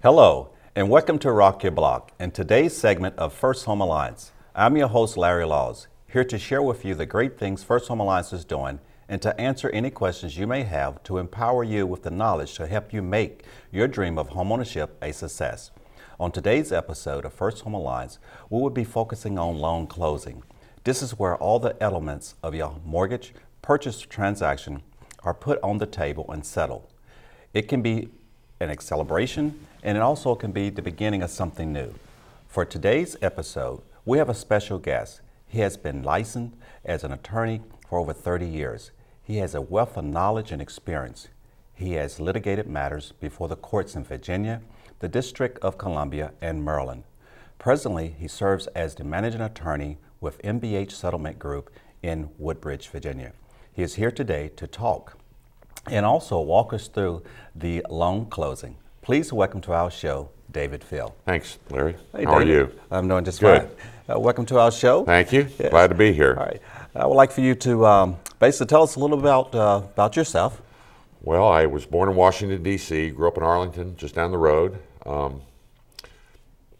Hello, and welcome to Rock Your Block and today's segment of First Home Alliance. I'm your host, Larry Laws, here to share with you the great things First Home Alliance is doing and to answer any questions you may have to empower you with the knowledge to help you make your dream of homeownership a success. On today's episode of First Home Alliance, we will be focusing on loan closing. This is where all the elements of your mortgage purchase transaction are put on the table and settled. It can be an celebration, and it also can be the beginning of something new. For today's episode, we have a special guest. He has been licensed as an attorney for over 30 years. He has a wealth of knowledge and experience. He has litigated matters before the courts in Virginia, the District of Columbia, and Maryland. Presently, he serves as the managing attorney with MBH Settlement Group in Woodbridge, Virginia. He is here today to talk and also walk us through the loan closing. Please welcome to our show, David Phil. Thanks, Larry. Hey, How David. are you? I'm doing just Good. fine. Welcome to our show. Thank you. Yes. Glad to be here. All right. I would like for you to basically tell us a little about yourself. Well, I was born in Washington, D.C., grew up in Arlington, just down the road.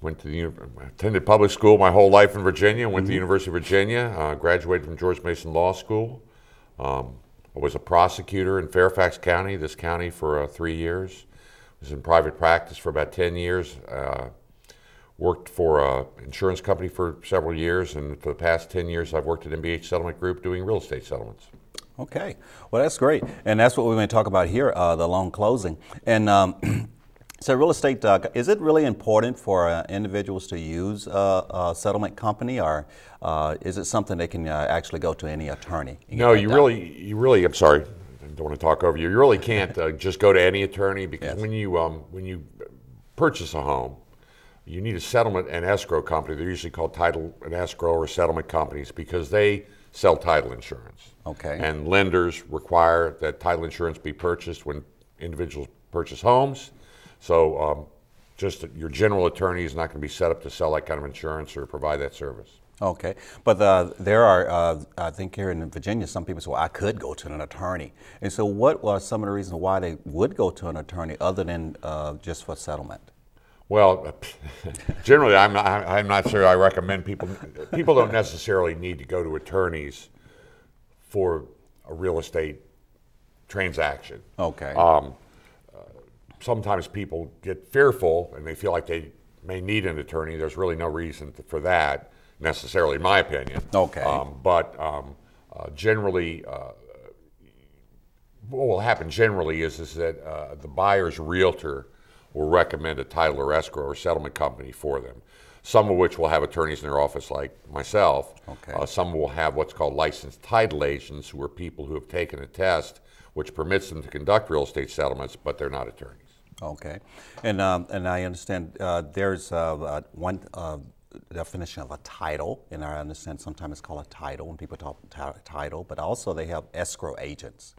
Attended public school my whole life in Virginia, went to the University of Virginia, graduated from George Mason Law School. I was a prosecutor in Fairfax County, this county, for 3 years. Was in private practice for about 10 years. Worked for an insurance company for several years, and for the past 10 years I've worked at MBH Settlement Group doing real estate settlements. Okay, well that's great, and that's what we're going to talk about here, the loan closing. And so real estate, is it really important for individuals to use a settlement company, or is it something they can actually go to any attorney? No, you really, I'm sorry, I don't want to talk over you. You really can't just go to any attorney, because yes. when you purchase a home, you need a settlement and escrow company. They're usually called title and escrow or settlement companies because they sell title insurance. Okay. And lenders require that title insurance be purchased when individuals purchase homes. So just your general attorney is not going to be set up to sell that kind of insurance or provide that service. Okay, but there are, I think here in Virginia, some people say, well, I could go to an attorney. And so what are some of the reasons why they would go to an attorney other than just for settlement? Well, generally, I'm not sure I recommend people don't necessarily need to go to attorneys for a real estate transaction. Okay. Sometimes people get fearful and they feel like they may need an attorney. There's really no reason for that necessarily, in my opinion. Okay. But generally, what will happen generally is that the buyer's realtor will recommend a title or escrow or settlement company for them, some of which will have attorneys in their office like myself. Okay. Some will have what's called licensed title agents, who are people who have taken a test which permits them to conduct real estate settlements, but they're not attorneys. Okay. And I understand there's one definition of a title, and I understand sometimes it's called a title when people talk title, but also they have escrow agents.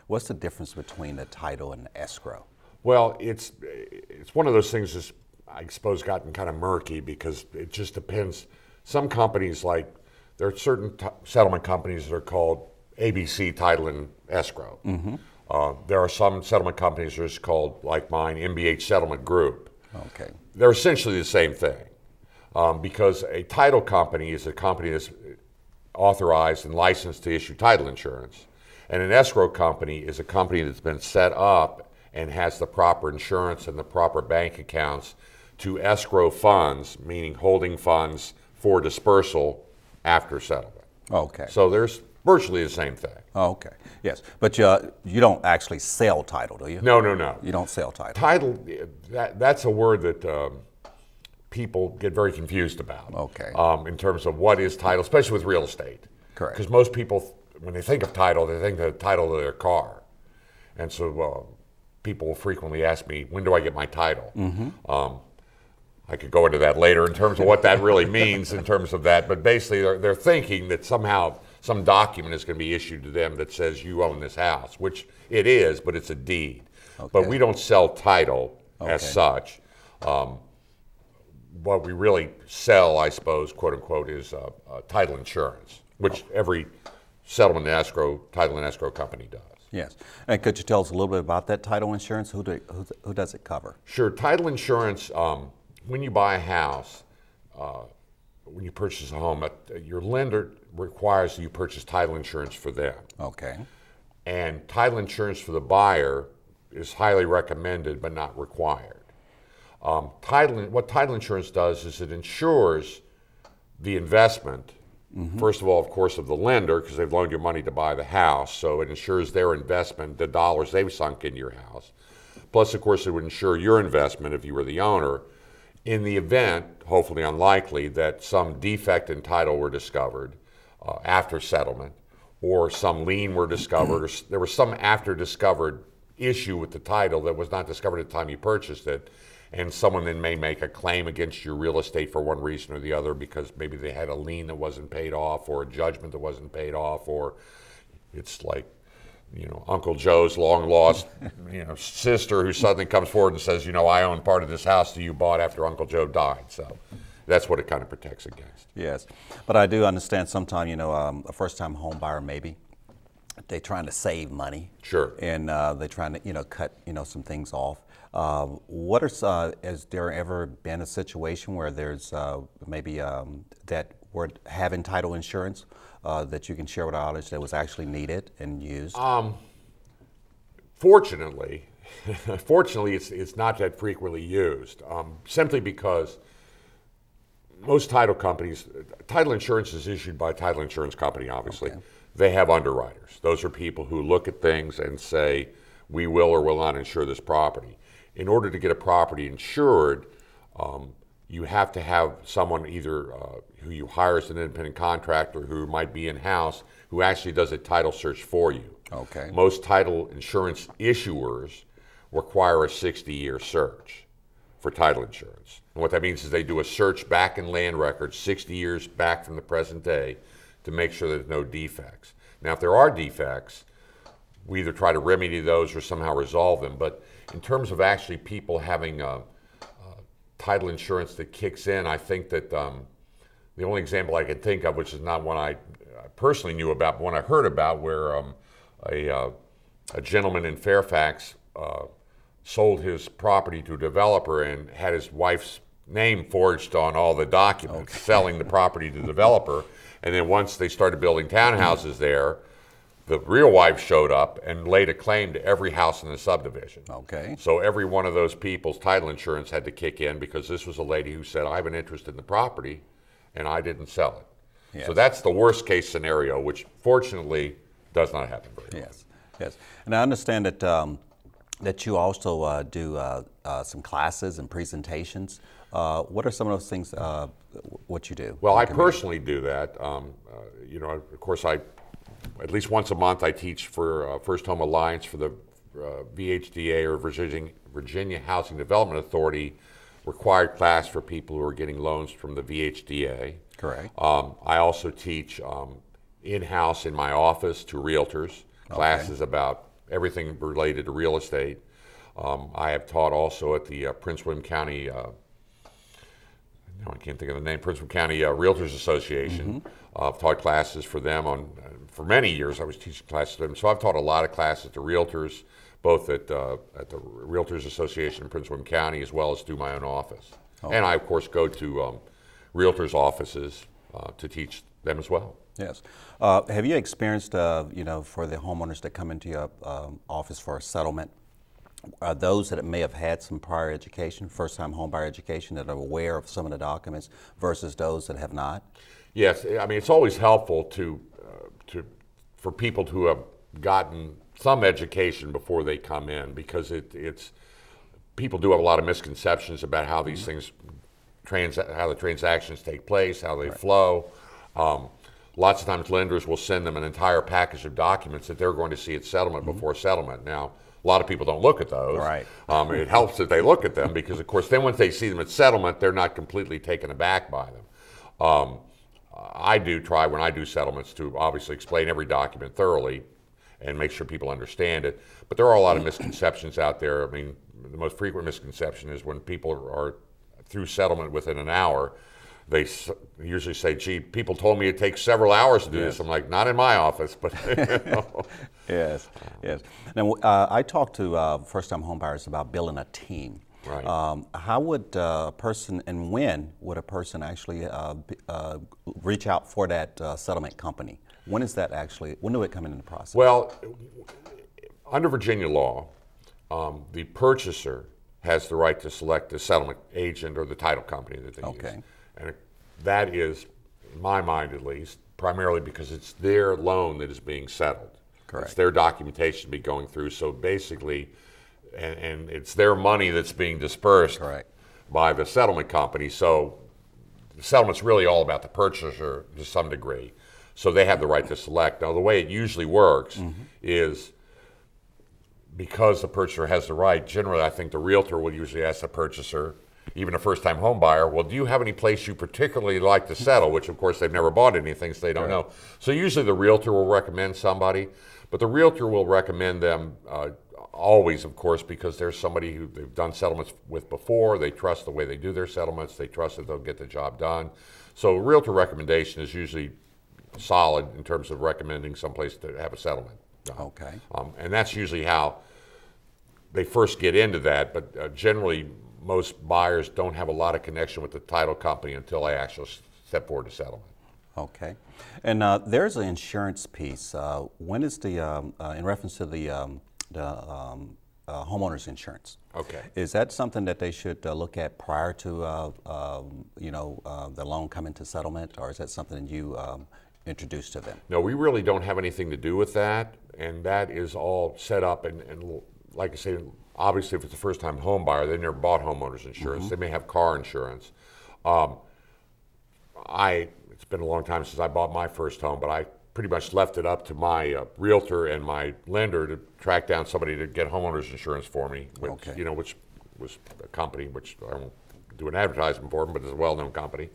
What's the difference between the title and the escrow? Well, it's one of those things that's, I suppose, gotten kind of murky because it just depends. Some companies, like, there are certain settlement companies that are called ABC Title and Escrow. Mm-hmm. There are some settlement companies that are called, like mine, MBH Settlement Group. Okay. They're essentially the same thing because a title company is a company that's authorized and licensed to issue title insurance, and an escrow company is a company that's been set up and has the proper insurance and the proper bank accounts to escrow funds, meaning holding funds for dispersal after settlement. Okay. So there's virtually the same thing. Okay. Yes, but you don't actually sell title, do you? No, no, no. You don't sell title. Title, that's a word that people get very confused about. Okay. In terms of what is title, especially with real estate. Correct. Because most people, when they think of title, they think of the title of their car. And so people will frequently ask me, when do I get my title? Mm-hmm. I could go into that later in terms of what that really means in terms of that, but basically they're thinking that somehow some document is going to be issued to them that says you own this house, which it is, but it's a deed. Okay. But we don't sell title as such. What we really sell, I suppose, quote unquote, is title insurance, which every settlement and escrow, title and escrow company does. Yes. And could you tell us a little bit about that title insurance? Who does it cover? Sure. Title insurance, when you buy a house, when you purchase a home, your lender requires that you purchase title insurance for them. Okay. And title insurance for the buyer is highly recommended but not required. What title insurance does is it insures the investment, first of all, of course, of the lender, because they've loaned you money to buy the house, so it insures their investment, the dollars they've sunk into your house. Plus, of course, it would insure your investment if you were the owner in the event, hopefully unlikely, that some defect in title were discovered after settlement, or some lien were discovered, or there was some after discovered issue with the title that was not discovered at the time you purchased it, and someone then may make a claim against your real estate for one reason or the other because maybe they had a lien that wasn't paid off or a judgment that wasn't paid off, or it's like, you know, Uncle Joe's long lost, you know, sister who suddenly comes forward and says, you know, I own part of this house that you bought after Uncle Joe died. So that's what it kind of protects against. Yes, but I do understand sometimes, you know, a first-time home buyer maybe, they're trying to save money. Sure. And they're trying to, you know, cut, you know, some things off. Has there ever been a situation where there's maybe that we're having title insurance that you can share with our audience that was actually needed and used? Fortunately, it's not that frequently used, simply because most title companies, title insurance is issued by a title insurance company, obviously. Okay. They have underwriters. Those are people who look at things and say, we will or will not insure this property. In order to get a property insured, you have to have someone either who you hire as an independent contractor who might be in-house who actually does a title search for you. Okay. Most title insurance issuers require a 60-year search for title insurance. And what that means is they do a search back in land records 60 years back from the present day to make sure there's no defects. Now, if there are defects, we either try to remedy those or somehow resolve them. But in terms of actually people having title insurance that kicks in, I think that the only example I can think of, which is not one I personally knew about, but one I heard about, where a gentleman in Fairfax sold his property to a developer and had his wife's name forged on all the documents, selling the property to the developer. And then once they started building townhouses there, the real wife showed up and laid a claim to every house in the subdivision. Okay. So every one of those people's title insurance had to kick in because this was a lady who said, I have an interest in the property and I didn't sell it. Yes. So that's the worst case scenario, which fortunately does not happen very often. Yes, yes. And I understand that that you also do some classes and presentations. What are some of those things, what you do? Well, I personally do that. You know, of course, at least once a month I teach for First Home Alliance for the VHDA, or Virginia Housing Development Authority, required class for people who are getting loans from the VHDA. Correct. I also teach in-house in my office to realtors, classes about everything related to real estate. I have taught also at the Prince William County, I can't think of the name, Prince William County Realtors Association. I've taught classes for them for many years. I was teaching classes to them. So I've taught a lot of classes to realtors, both at the Realtors Association in Prince William County as well as through my own office. Okay. And I, of course, go to realtors' offices to teach them as well. Yes. Have you experienced, you know, for the homeowners that come into your office for a settlement, those that may have had some prior education, first-time homebuyer education, that are aware of some of the documents versus those that have not? Yes. I mean, it's always helpful for people to have gotten some education before they come in, because people do have a lot of misconceptions about how these things, how the transactions take place, how they flow. Lots of times lenders will send them an entire package of documents that they're going to see at settlement before settlement. Now, a lot of people don't look at those. Right. It helps that they look at them, because, of course, then once they see them at settlement, they're not completely taken aback by them. I do try, when I do settlements, to obviously explain every document thoroughly and make sure people understand it. But there are a lot of misconceptions out there. I mean, the most frequent misconception is when people are through settlement within an hour, they usually say, "Gee, people told me it takes several hours to do this." I'm like, "Not in my office," but you know. Yes, yes. Now, I talk to first-time homebuyers about building a team. Right. How would a person, and when would a person actually reach out for that settlement company? When is that actually, when do it come into the process? Well, under Virginia law, the purchaser has the right to select the settlement agent or the title company that they use. And that is, in my mind at least, primarily because it's their loan that is being settled. Correct. It's their documentation to be going through. So basically, and it's their money that's being dispersed by the settlement company. So the settlement's really all about the purchaser to some degree. So they have the right to select. Now, the way it usually works is because the purchaser has the right, generally I think the realtor will usually ask the purchaser, even a first-time home buyer, well, do you have any place you particularly like to settle? Which, of course, they've never bought anything, so they don't know. So usually the realtor will recommend somebody, but the realtor will recommend them always, of course, because there's somebody who they've done settlements with before. They trust the way they do their settlements. They trust that they'll get the job done. So a realtor recommendation is usually solid in terms of recommending someplace to have a settlement done. And that's usually how they first get into that, but generally most buyers don't have a lot of connection with the title company until they actually step forward to settlement. Okay. And there's an insurance piece. When is the, in reference to the homeowner's insurance? Is that something that they should look at prior to, the loan coming to settlement, or is that something you introduce to them? No, we really don't have anything to do with that, and that is all set up, and like I say, obviously if it's a first-time home buyer, they never bought homeowner's insurance. They may have car insurance. It's been a long time since I bought my first home, but I pretty much left it up to my realtor and my lender to track down somebody to get homeowner's insurance for me, which was a company which I won't do an advertisement for them, but it's a well-known company.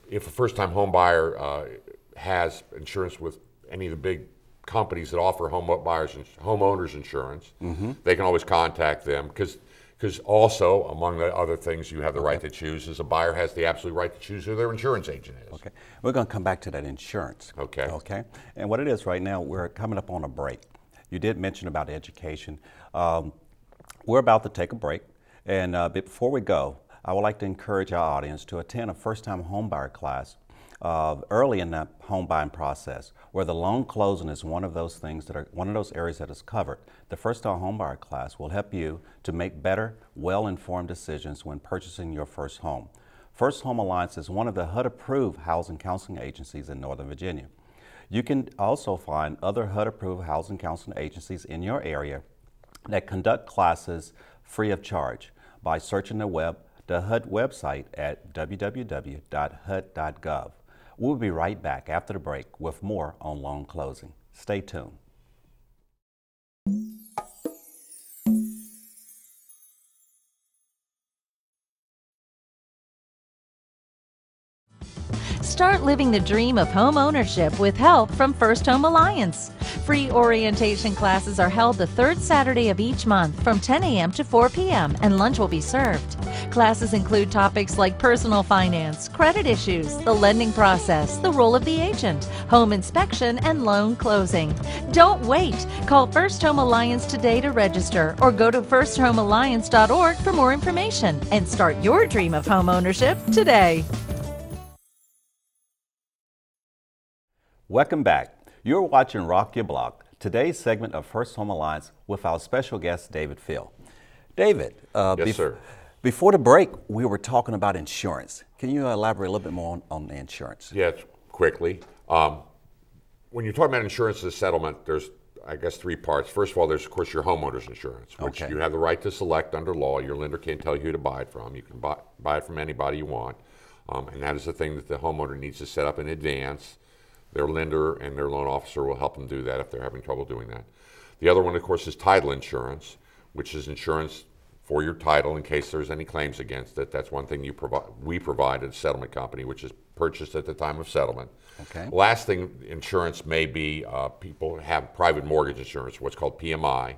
If a first-time home buyer has insurance with any of the big companies that offer homeowners insurance, they can always contact them, because also, among the other things you have the right to choose, is a buyer has the absolute right to choose who their insurance agent is. We're going to come back to that insurance. And what it is right now, we're coming up on a break. You did mention about education. We're about to take a break, and before we go, I would like to encourage our audience to attend a first-time homebuyer class early in the home buying process, where the loan closing is one of those things one of those areas that is covered. The first-time homebuyer class will help you to make better, well-informed decisions when purchasing your first home. First Home Alliance is one of the HUD-approved housing counseling agencies in Northern Virginia. You can also find other HUD-approved housing counseling agencies in your area that conduct classes free of charge by searching the HUD website at www.hud.gov. We'll be right back after the break with more on loan closing. Stay tuned. Start living the dream of home ownership with help from First Home Alliance. Free orientation classes are held the third Saturday of each month from 10 a.m. to 4 p.m. and lunch will be served. Classes include topics like personal finance, credit issues, the lending process, the role of the agent, home inspection, and loan closing. Don't wait. Call First Home Alliance today to register or go to firsthomealliance.org for more information and start your dream of home ownership today. Welcome back. You're watching Rock Your Block, today's segment of First Home Alliance with our special guest, David Field. David, yes, sir. Before the break, we were talking about insurance. Can you elaborate a little bit more on the insurance? Yes, quickly. When you're talking about insurance as a settlement, there's, I guess, three parts. First of all, there's, of course, your homeowner's insurance, which you have the right to select under law. Your lender can't tell you who to buy it from. You can buy it from anybody you want. And that is the thing that the homeowner needs to set up in advance. Their lender and their loan officer will help them do that if they're having trouble doing that. The other one, of course, is title insurance, which is insurance for your title in case there's any claims against it. That's one thing we provide at a settlement company, which is purchased at the time of settlement. Last thing, insurance may be people have private mortgage insurance, what's called PMI.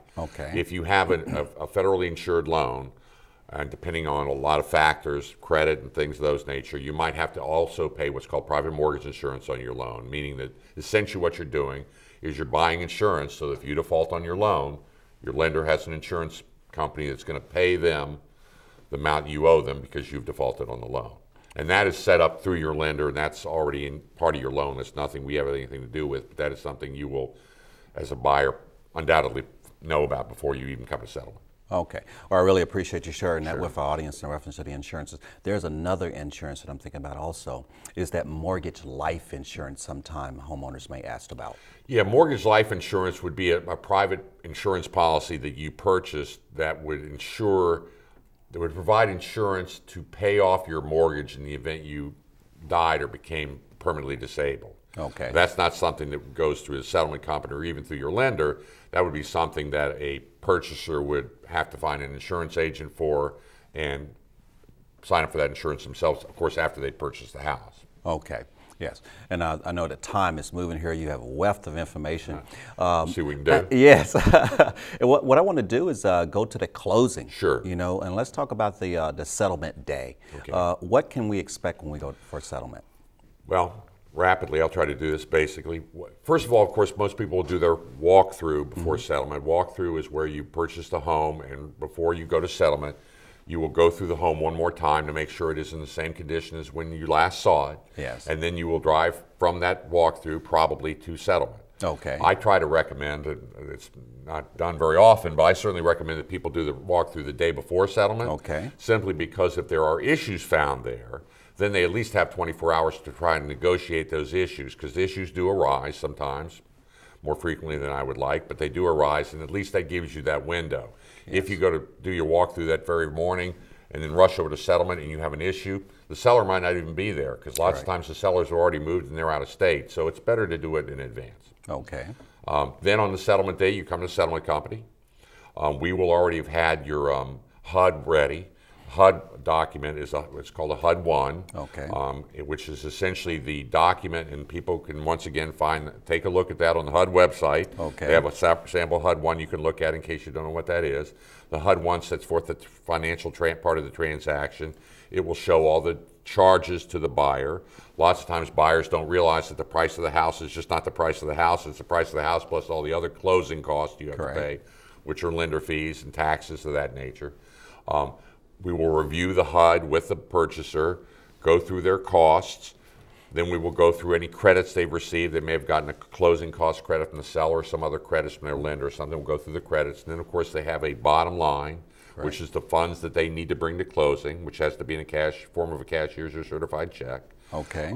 If you have a federally insured loan, and depending on a lot of factors, credit and things of those nature, you might have to also pay what's called private mortgage insurance on your loan, meaning that essentially what you're doing is you're buying insurance so that if you default on your loan, your lender has an insurance company that's going to pay them the amount you owe them because you've defaulted on the loan. And that is set up through your lender, and that's already in part of your loan. That's nothing we have anything to do with, but that is something you will, as a buyer, undoubtedly know about before you even come to settlement. Okay. Well, I really appreciate you sharing that with our audience in reference to the insurances. There's another insurance that I'm thinking about also, is that mortgage life insurance sometime homeowners may ask about. Yeah, mortgage life insurance would be a private insurance policy that you purchase that would provide insurance to pay off your mortgage in the event you died or became permanently disabled. Okay. That's not something that goes through the settlement company or even through your lender. That would be something that a purchaser would have to find an insurance agent for and sign up for that insurance themselves, of course, after they purchase the house. Okay. Yes, and I know that time is moving here. You have a wealth of information. See what we can do. Yes. what I want to do is go to the closing. Sure. You know, and let's talk about the settlement day. Okay. What can we expect when we go for settlement? Well, rapidly, I'll try to do this basically. First of all, of course, most people will do their walkthrough before settlement. Walkthrough is where you purchase the home, and before you go to settlement, you will go through the home one more time to make sure it is in the same condition as when you last saw it. Yes. And then you will drive from that walkthrough probably to settlement. Okay. I try to recommend, and it's not done very often, but I certainly recommend that people do the walkthrough the day before settlement. Okay. Simply because if there are issues found there, then they at least have 24 hours to try and negotiate those issues, because issues do arise sometimes, more frequently than I would like, but they do arise, and at least that gives you that window. Yes. If you go to do your walkthrough that very morning and then rush over to settlement and you have an issue, the seller might not even be there, because lots of times the sellers are already moved and they're out of state, so it's better to do it in advance. Okay. Then on the settlement day, you come to the settlement company. We will already have had your HUD ready. HUD document is it's called a HUD 1, okay. Which is essentially the document, and people can once again take a look at that on the HUD website. Okay. They have a sample HUD 1 you can look at in case you don't know what that is. The HUD 1 sets forth the financial part of the transaction. It will show all the charges to the buyer. Lots of times buyers don't realize that the price of the house is just not the price of the house, it's the price of the house plus all the other closing costs you have to pay, which are lender fees and taxes of that nature. We will review the HUD with the purchaser, go through their costs, then we will go through any credits they've received. They may have gotten a closing cost credit from the seller or some other credits from their lender or something. We'll go through the credits, and then of course they have a bottom line, which is the funds that they need to bring to closing, which has to be in a form of a cashier's or certified check. Okay.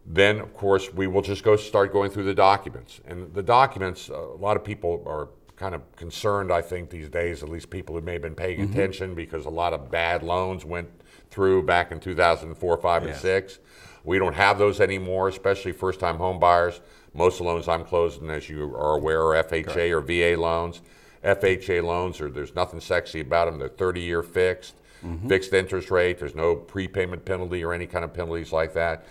Then of course we will just start going through the documents. And the documents, a lot of people are kind of concerned, I think, these days, at least people who may have been paying attention, because a lot of bad loans went through back in 2004, 5, and 6. We don't have those anymore, especially first-time home buyers. Most of the loans I'm closing, as you are aware, are FHA or VA loans. FHA loans, there's nothing sexy about them. They're 30-year fixed, fixed interest rate. There's no prepayment penalty or any kind of penalties like that.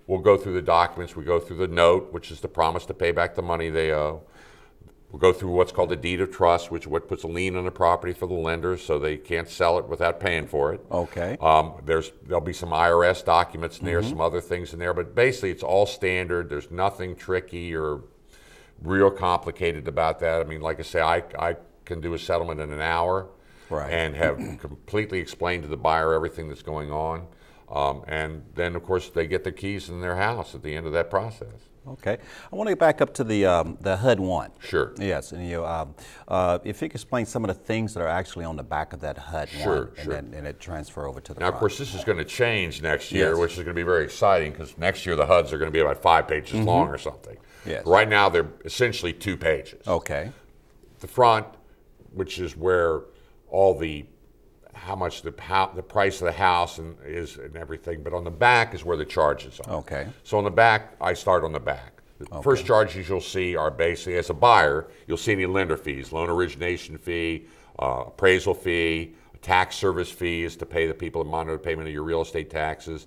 We'll go through the documents. We go through the note, which is the promise to pay back the money they owe. We'll go through what's called a deed of trust, which puts a lien on the property for the lenders so they can't sell it without paying for it. Okay. There'll be some IRS documents in there, some other things in there, but basically it's all standard. There's nothing tricky or real complicated about that. I mean, like I say, I can do a settlement in an hour and have completely explained to the buyer everything that's going on. And then, of course, they get the keys in their house at the end of that process. Okay. I want to get back up to the HUD 1. Sure. Yes, and if you could explain some of the things that are actually on the back of that HUD 1, and it transfer over to the front. Now, of course, this is going to change next year, which is going to be very exciting, because next year the HUDs are going to be about 5 pages long or something. Yes. Right now, they're essentially 2 pages. Okay. The front, which is where all how much the price of the house is and everything, but on the back is where the charges are. Okay. So on the back, I start on the back. The first charges you'll see are basically, as a buyer, you'll see any lender fees, loan origination fee, appraisal fee, tax service fees to pay the people that monitor the payment of your real estate taxes.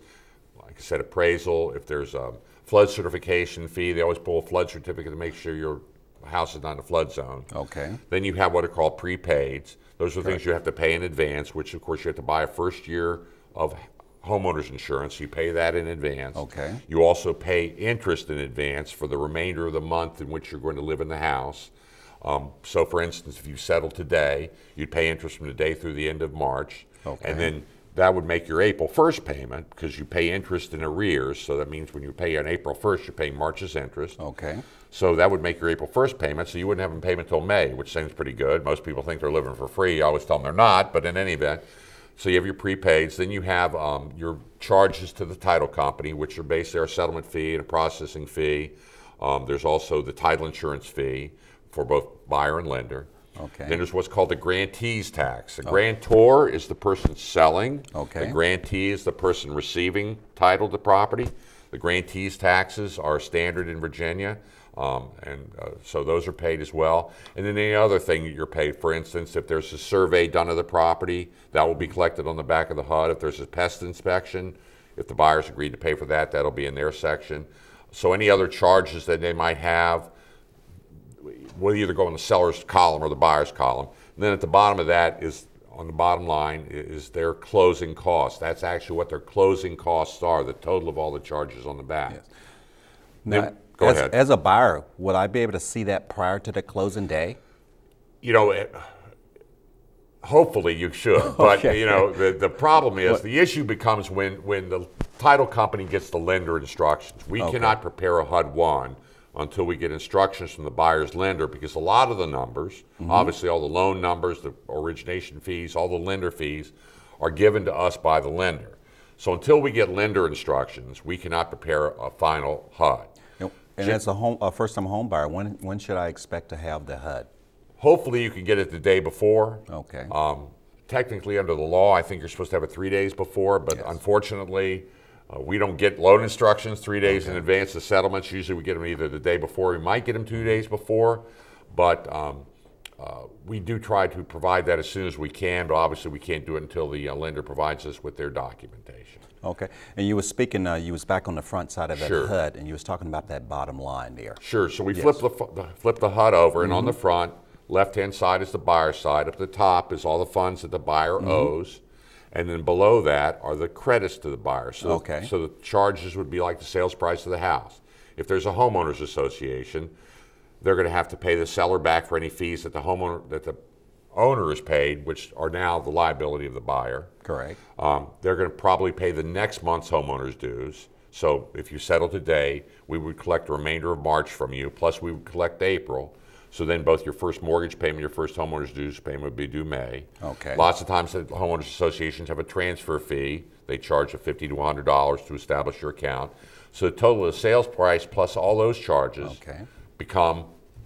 Like I said, appraisal. If there's a flood certification fee, they always pull a flood certificate to make sure your house is not in a flood zone. Okay. Then you have what are called prepaids. Those are things you have to pay in advance, which of course you have to buy a first year of homeowners insurance. You pay that in advance. Okay. You also pay interest in advance for the remainder of the month in which you're going to live in the house. So for instance, if you settle today, you'd pay interest from today through the end of March. Okay. And then that would make your April 1st payment, because you pay interest in arrears. So that means when you pay on April 1st, you're paying March's interest. Okay. So that would make your April 1st payment, so you wouldn't have a payment until May, which seems pretty good. Most people think they're living for free. I always tell them they're not, but in any event. So you have your prepaids. Then you have your charges to the title company, which are basically our settlement fee and a processing fee. There's also the title insurance fee for both buyer and lender. Okay. Then there's what's called the grantee's tax. The grantor is the person selling. Okay. The grantee is the person receiving title to property. The grantee's taxes are standard in Virginia, so those are paid as well. And then any other thing that you're paid, for instance, if there's a survey done of the property, that will be collected on the back of the HUD. If there's a pest inspection, if the buyers agreed to pay for that, that'll be in their section. So any other charges that they might have will either go in the seller's column or the buyer's column. And then at the bottom of that is, on the bottom line, is their closing costs. That's actually what their closing costs are, the total of all the charges on the back. Yes. Then, Now, go ahead. As a buyer, would I be able to see that prior to the closing day? You know, hopefully you should, but Okay. you know, the problem is, the issue becomes when the title company gets the lender instructions. We cannot prepare a HUD 1 until we get instructions from the buyer's lender, because a lot of the numbers, obviously all the loan numbers, the origination fees, all the lender fees, are given to us by the lender. So until we get lender instructions, we cannot prepare a final HUD. And as a first-time home buyer, when should I expect to have the HUD? Hopefully you can get it the day before. Okay. Technically under the law, I think you're supposed to have it 3 days before, but unfortunately, we don't get loan instructions 3 days in advance of settlements. Usually we get them either the day before, we might get them 2 days before, but we do try to provide that as soon as we can, but obviously we can't do it until the lender provides us with their documentation. Okay. And you were speaking, you was back on the front side of that Sure. HUD, and you was talking about that bottom line there. Sure. So we flip the HUD over, and on the front, left-hand side is the buyer's side. Up at the top is all the funds that the buyer owes. And then below that are the credits to the buyer. So, so the charges would be like the sales price of the house. If there's a homeowners association, they're going to have to pay the seller back for any fees that the owner is paid, which are now the liability of the buyer. Correct. They're going to probably pay the next month's homeowners dues. So if you settle today, we would collect the remainder of March from you, plus we would collect April. So then both your first mortgage payment, your first homeowner's dues payment would be due May. Okay. Lots of times the homeowners associations have a transfer fee. They charge a $50 to $100 to establish your account. So the total of the sales price plus all those charges become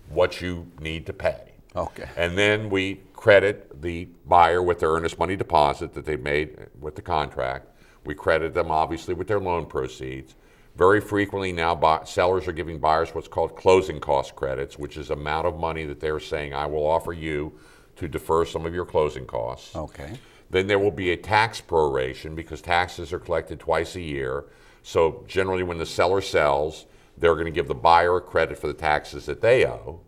what you need to pay. Okay. And then we credit the buyer with their earnest money deposit that they've made with the contract. We credit them obviously with their loan proceeds. Very frequently now sellers are giving buyers what's called closing cost credits, which is amount of money that they're saying, I will offer you to defer some of your closing costs. Okay. Then there will be a tax proration, because taxes are collected twice a year. So generally when the seller sells, they're going to give the buyer a credit for the taxes that they owe.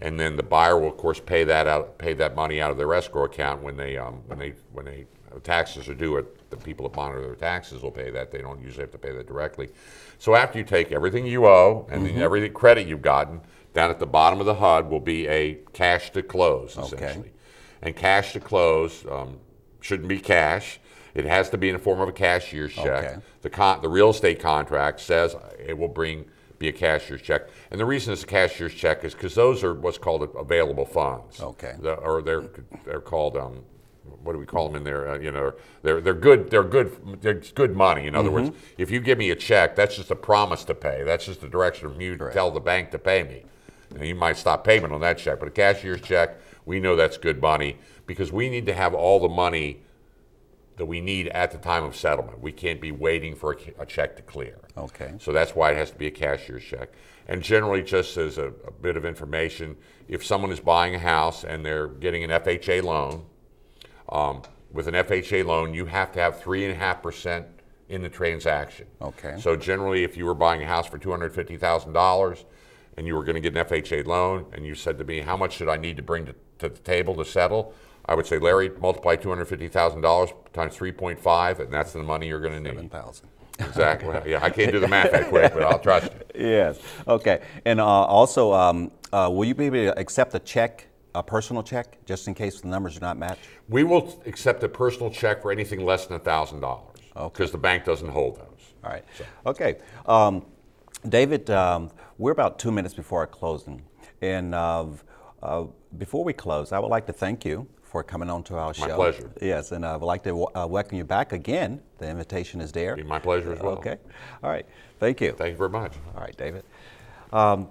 And then the buyer will of course pay that money out of their escrow account when taxes are due. The people that monitor their taxes will pay that. They don't usually have to pay that directly. So after you take everything you owe and then every credit you've gotten, down at the bottom of the HUD will be a cash to close, essentially. And cash to close shouldn't be cash. It has to be in the form of a cashier's check. The real estate contract says it will be a cashier's check. And the reason it's a cashier's check is because those are what's called available funds. Or they're called what do we call them in there? You know, they're good money. In other words, if you give me a check, that's just a promise to pay. That's just a direction from you to tell the bank to pay me. Now, you might stop payment on that check, but a cashier's check, we know that's good money, because we need to have all the money that we need at the time of settlement. We can't be waiting for a check to clear. So that's why it has to be a cashier's check. And generally, just as a bit of information, if someone is buying a house and they're getting an FHA loan, with an FHA loan, you have to have 3.5% in the transaction. So generally, if you were buying a house for $250,000 and you were going to get an FHA loan, and you said to me, how much should I need to bring to to the table to settle, I would say, Larry, multiply $250,000 times 3.5, and that's the money you're going to need. 7,000. Exactly. Yeah, I can't do the math that quick, but I'll trust you. Yes. Okay. And also, will you be able to accept a check, a personal check, just in case the numbers do not match? We will accept a personal check for anything less than $1,000 because the bank doesn't hold those. All right. So. Okay. David, we're about 2 minutes before our closing. And before we close, I would like to thank you for coming on to our show. My pleasure. Yes, and I would like to welcome you back again. The invitation is there. Be my pleasure as well. Okay. All right. Thank you. Thank you very much. All right, David. I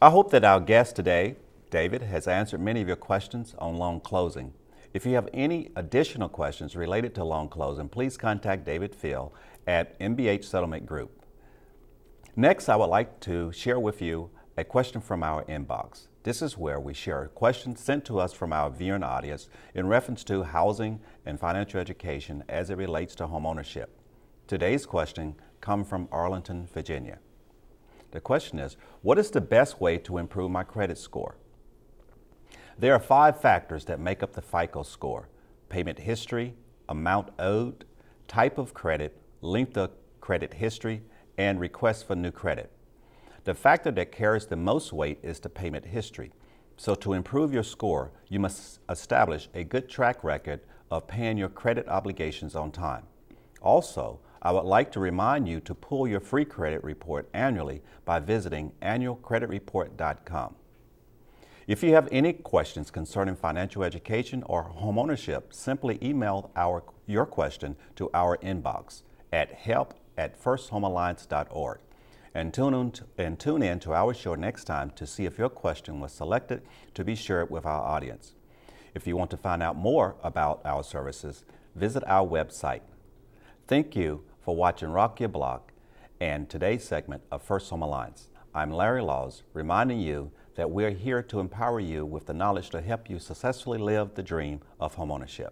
hope that our guest today, David, has answered many of your questions on loan closing. If you have any additional questions related to loan closing, please contact David Phil at MBH Settlement Group. Next, I would like to share with you a question from our inbox. This is where we share questions sent to us from our viewing audience in reference to housing and financial education as it relates to homeownership. Today's question comes from Arlington, Virginia. The question is, what is the best way to improve my credit score? There are 5 factors that make up the FICO score: payment history, amount owed, type of credit, length of credit history, and request for new credit. The factor that carries the most weight is the payment history. So to improve your score, you must establish a good track record of paying your credit obligations on time. Also, I would like to remind you to pull your free credit report annually by visiting annualcreditreport.com. If you have any questions concerning financial education or homeownership, simply email your question to our inbox at help@firsthomealliance.org. And tune in to our show next time to see if your question was selected to be shared with our audience. If you want to find out more about our services, visit our website. Thank you for watching Rock Your Block and today's segment of First Home Alliance. I'm Larry Laws, reminding you that we're here to empower you with the knowledge to help you successfully live the dream of homeownership.